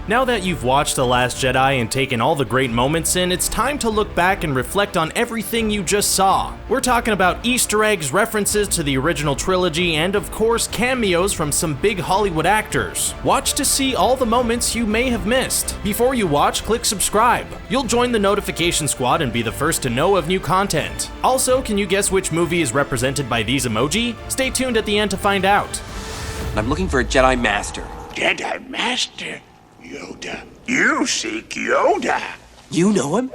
Now that you've watched The Last Jedi and taken all the great moments in, it's time to look back and reflect on everything you just saw. We're talking about Easter eggs, references to the original trilogy, and of course cameos from some big Hollywood actors. Watch to see all the moments you may have missed. Before you watch, click subscribe. You'll join the notification squad and be the first to know of new content. Also, can you guess which movie is represented by these emoji? Stay tuned at the end to find out. I'm looking for a Jedi Master. Jedi Master? Yoda. You seek Yoda. You know him?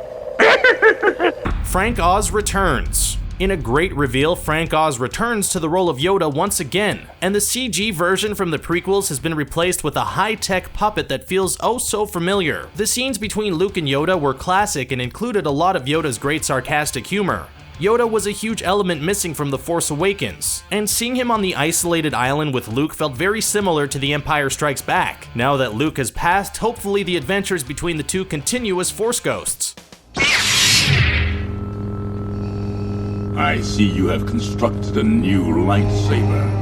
Frank Oz returns. In a great reveal, Frank Oz returns to the role of Yoda once again, and the CG version from the prequels has been replaced with a high-tech puppet that feels oh so familiar. The scenes between Luke and Yoda were classic and included a lot of Yoda's great sarcastic humor. Yoda was a huge element missing from The Force Awakens, and seeing him on the isolated island with Luke felt very similar to The Empire Strikes Back. Now that Luke has passed, hopefully the adventures between the two continue as Force ghosts. I see you have constructed a new lightsaber.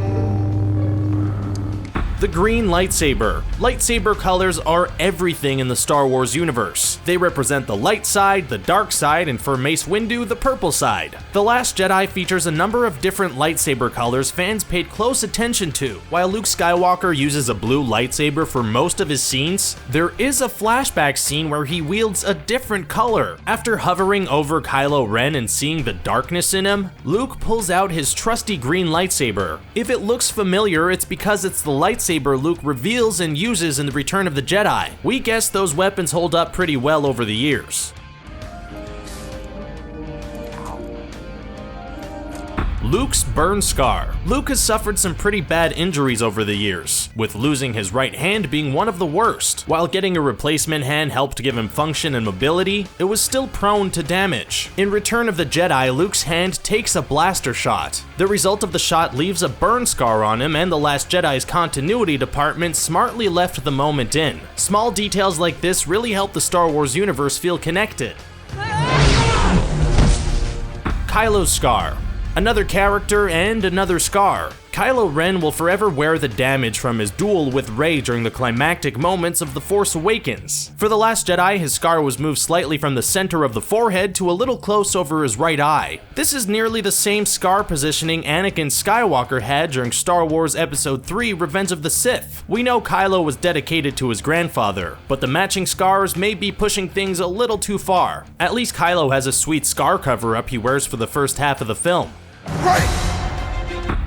The green lightsaber. Lightsaber colors are everything in the Star Wars universe. They represent the light side, the dark side, and for Mace Windu, the purple side. The Last Jedi features a number of different lightsaber colors fans paid close attention to. While Luke Skywalker uses a blue lightsaber for most of his scenes, there is a flashback scene where he wields a different color. After hovering over Kylo Ren and seeing the darkness in him, Luke pulls out his trusty green lightsaber. If it looks familiar, it's because it's the lightsaber Luke reveals and uses in The Return of the Jedi. We guess those weapons hold up pretty well over the years. Luke's burn scar. Luke has suffered some pretty bad injuries over the years, with losing his right hand being one of the worst. While getting a replacement hand helped give him function and mobility, it was still prone to damage. In Return of the Jedi, Luke's hand takes a blaster shot. The result of the shot leaves a burn scar on him, and The Last Jedi's continuity department smartly left the moment in. Small details like this really help the Star Wars universe feel connected. Kylo's scar. Another character and another scar. Kylo Ren will forever wear the damage from his duel with Rey during the climactic moments of The Force Awakens. For The Last Jedi, his scar was moved slightly from the center of the forehead to a little close over his right eye. This is nearly the same scar positioning Anakin Skywalker had during Star Wars Episode 3: Revenge of the Sith. We know Kylo was dedicated to his grandfather, but the matching scars may be pushing things a little too far. At least Kylo has a sweet scar cover-up he wears for the first half of the film. Right!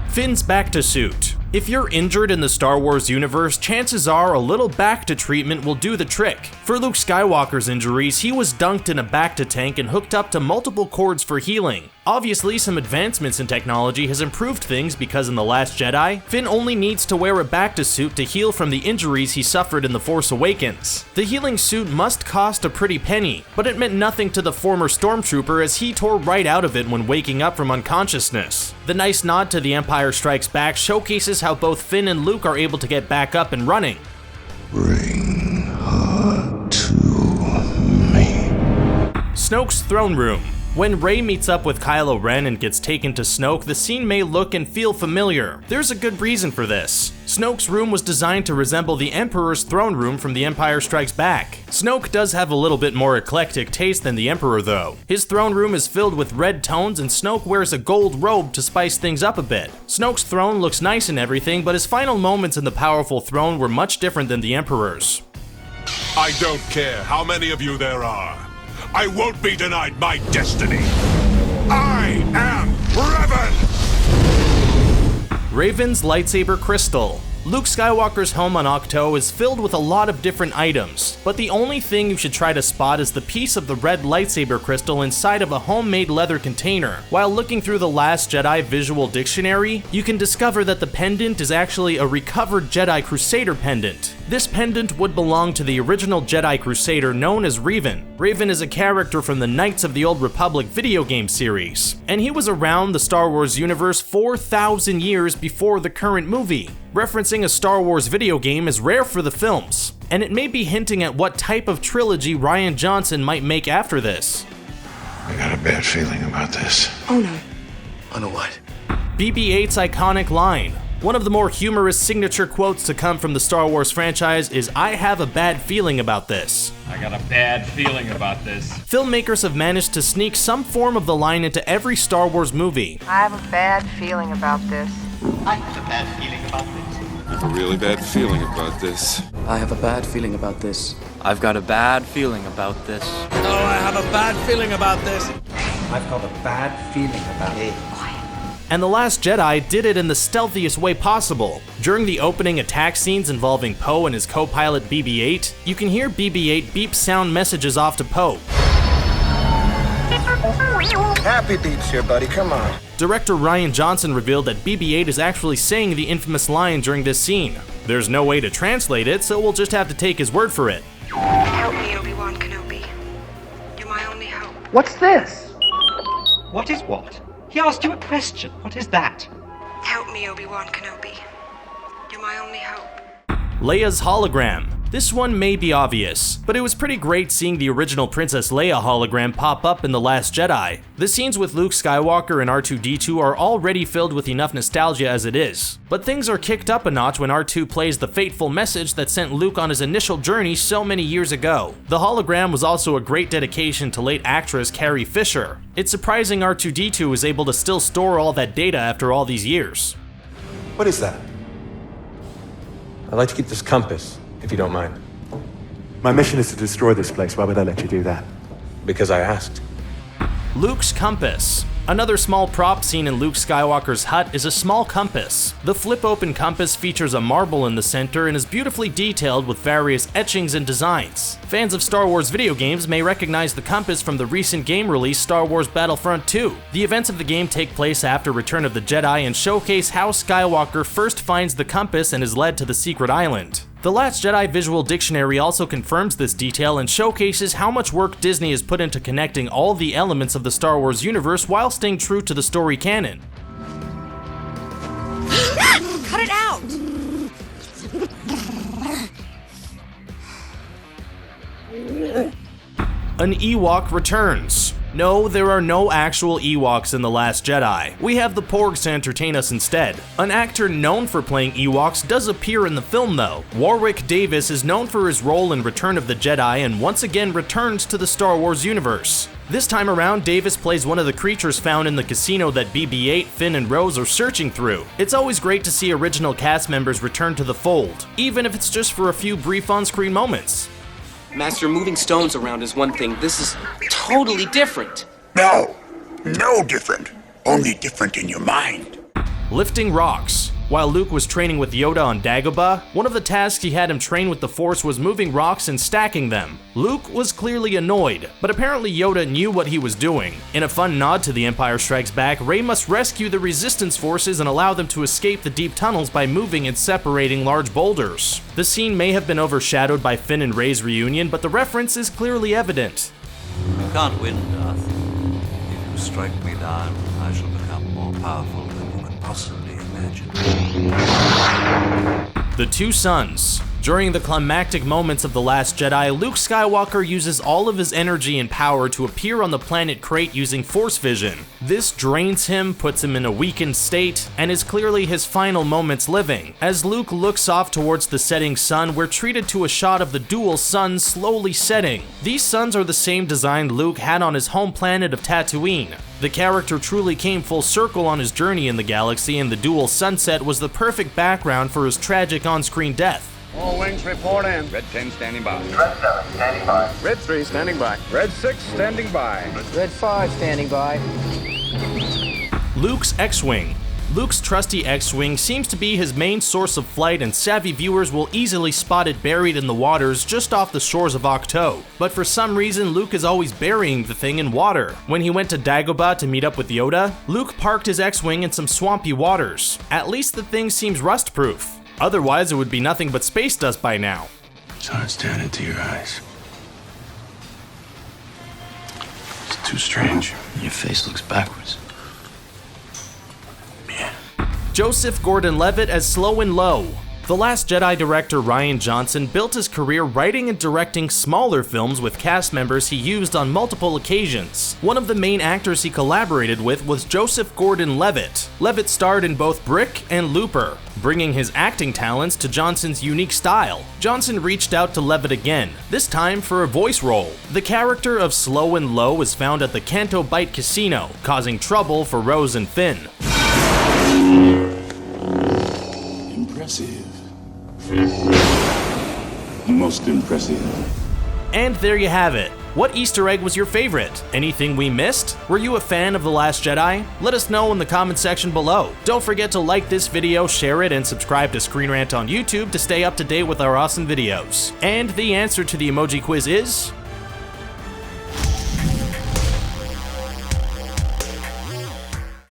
Finn's Bacta suit. If you're injured in the Star Wars universe, chances are a little Bacta treatment will do the trick. For Luke Skywalker's injuries, he was dunked in a Bacta tank and hooked up to multiple cords for healing. Obviously, some advancements in technology has improved things because in The Last Jedi, Finn only needs to wear a Bacta suit to heal from the injuries he suffered in The Force Awakens. The healing suit must cost a pretty penny, but it meant nothing to the former stormtrooper as he tore right out of it when waking up from unconsciousness. The nice nod to The Empire Strikes Back showcases how both Finn and Luke are able to get back up and running. Bring her to me. Snoke's throne room. When Rey meets up with Kylo Ren and gets taken to Snoke, the scene may look and feel familiar. There's a good reason for this. Snoke's room was designed to resemble the Emperor's throne room from The Empire Strikes Back. Snoke does have a little bit more eclectic taste than the Emperor though. His throne room is filled with red tones and Snoke wears a gold robe to spice things up a bit. Snoke's throne looks nice and everything, but his final moments in the powerful throne were much different than the Emperor's. I don't care how many of you there are. I won't be denied my destiny. I am Revan! Raven's lightsaber crystal. Luke Skywalker's home on Ahch-To is filled with a lot of different items, but the only thing you should try to spot is the piece of the red lightsaber crystal inside of a homemade leather container. While looking through the Last Jedi visual dictionary, you can discover that the pendant is actually a recovered Jedi Crusader pendant. This pendant would belong to the original Jedi Crusader known as Revan. Revan is a character from the Knights of the Old Republic video game series, and he was around the Star Wars universe 4,000 years before the current movie. Referencing a Star Wars video game is rare for the films, and it may be hinting at what type of trilogy Rian Johnson might make after this. I got a bad feeling about this. Oh no. On a what? BB-8's iconic line. One of the more humorous signature quotes to come from the Star Wars franchise is, "I have a bad feeling about this." I got a bad feeling about this. Filmmakers have managed to sneak some form of the line into every Star Wars movie. I have a bad feeling about this. I have a bad feeling about this. I have a really bad feeling about this. I have a bad feeling about this. I've got a bad feeling about this. Oh, I have a bad feeling about this. I've got a bad feeling about it. And The Last Jedi did it in the stealthiest way possible. During the opening attack scenes involving Poe and his co-pilot BB-8, you can hear BB-8 beep sound messages off to Poe. Happy beeps here, buddy, come on. Director Rian Johnson revealed that BB-8 is actually saying the infamous line during this scene. There's no way to translate it, so we'll just have to take his word for it. Help me, Obi-Wan Kenobi. You're my only hope. What's this? What is what? He asked you a question. What is that? Help me, Obi-Wan Kenobi. You're my only hope. Leia's hologram. This one may be obvious, but it was pretty great seeing the original Princess Leia hologram pop up in The Last Jedi. The scenes with Luke Skywalker and R2-D2 are already filled with enough nostalgia as it is, but things are kicked up a notch when R2 plays the fateful message that sent Luke on his initial journey so many years ago. The hologram was also a great dedication to late actress Carrie Fisher. It's surprising R2-D2 was able to still store all that data after all these years. What is that? I'd like to keep this compass, if you don't mind. My mission is to destroy this place. Why would I let you do that? Because I asked. Luke's compass. Another small prop seen in Luke Skywalker's hut is a small compass. The flip-open compass features a marble in the center and is beautifully detailed with various etchings and designs. Fans of Star Wars video games may recognize the compass from the recent game release Star Wars Battlefront 2. The events of the game take place after Return of the Jedi and showcase how Skywalker first finds the compass and is led to the secret island. The Last Jedi Visual Dictionary also confirms this detail and showcases how much work Disney has put into connecting all the elements of the Star Wars universe while staying true to the story canon. Cut it out! An Ewok returns. No, there are no actual Ewoks in The Last Jedi. We have the Porgs to entertain us instead. An actor known for playing Ewoks does appear in the film though. Warwick Davis is known for his role in Return of the Jedi and once again returns to the Star Wars universe. This time around, Davis plays one of the creatures found in the casino that BB-8, Finn, and Rose are searching through. It's always great to see original cast members return to the fold, even if it's just for a few brief on-screen moments. Master, moving stones around is one thing. This is totally different. No different. Only different in your mind. Lifting rocks. While Luke was training with Yoda on Dagobah, one of the tasks he had him train with the Force was moving rocks and stacking them. Luke was clearly annoyed, but apparently Yoda knew what he was doing. In a fun nod to The Empire Strikes Back, Rey must rescue the Resistance forces and allow them to escape the deep tunnels by moving and separating large boulders. The scene may have been overshadowed by Finn and Rey's reunion, but the reference is clearly evident. You can't win, Darth. If you strike me down, I shall become more powerful than you can possibly imagine. The Two Sons. During the climactic moments of The Last Jedi, Luke Skywalker uses all of his energy and power to appear on the planet Crate using Force vision. This drains him, puts him in a weakened state, and is clearly his final moments living. As Luke looks off towards the setting sun, we're treated to a shot of the dual suns slowly setting. These suns are the same design Luke had on his home planet of Tatooine. The character truly came full circle on his journey in the galaxy, and the dual sunset was the perfect background for his tragic on-screen death. All wings report in. Red 10 standing by. Red 7 standing by. Red 3 standing by. Red 6 standing by. Red 5 standing by. Luke's X-Wing. Luke's trusty X-Wing seems to be his main source of flight, and savvy viewers will easily spot it buried in the waters just off the shores of Ahch-To. But for some reason, Luke is always burying the thing in water. When he went to Dagobah to meet up with Yoda, Luke parked his X-Wing in some swampy waters. At least the thing seems rust-proof. Otherwise, it would be nothing but space dust by now. It's hard staring into your eyes. It's too strange. Your face looks backwards. Joseph-Gordon Levitt as Slowen Lo. The Last Jedi director Rian Johnson built his career writing and directing smaller films with cast members he used on multiple occasions. One of the main actors he collaborated with was Joseph-Gordon Levitt. Levitt starred in both Brick and Looper, bringing his acting talents to Johnson's unique style. Johnson reached out to Levitt again, this time for a voice role. The character of Slowen Lo is found at the Canto Bight Casino, causing trouble for Rose and Finn. Impressive. Most impressive. And there you have it. What Easter egg was your favorite? Anything we missed? Were you a fan of The Last Jedi? Let us know in the comment section below. Don't forget to like this video, share it, and subscribe to Screen Rant on YouTube to stay up to date with our awesome videos. And the answer to the emoji quiz is...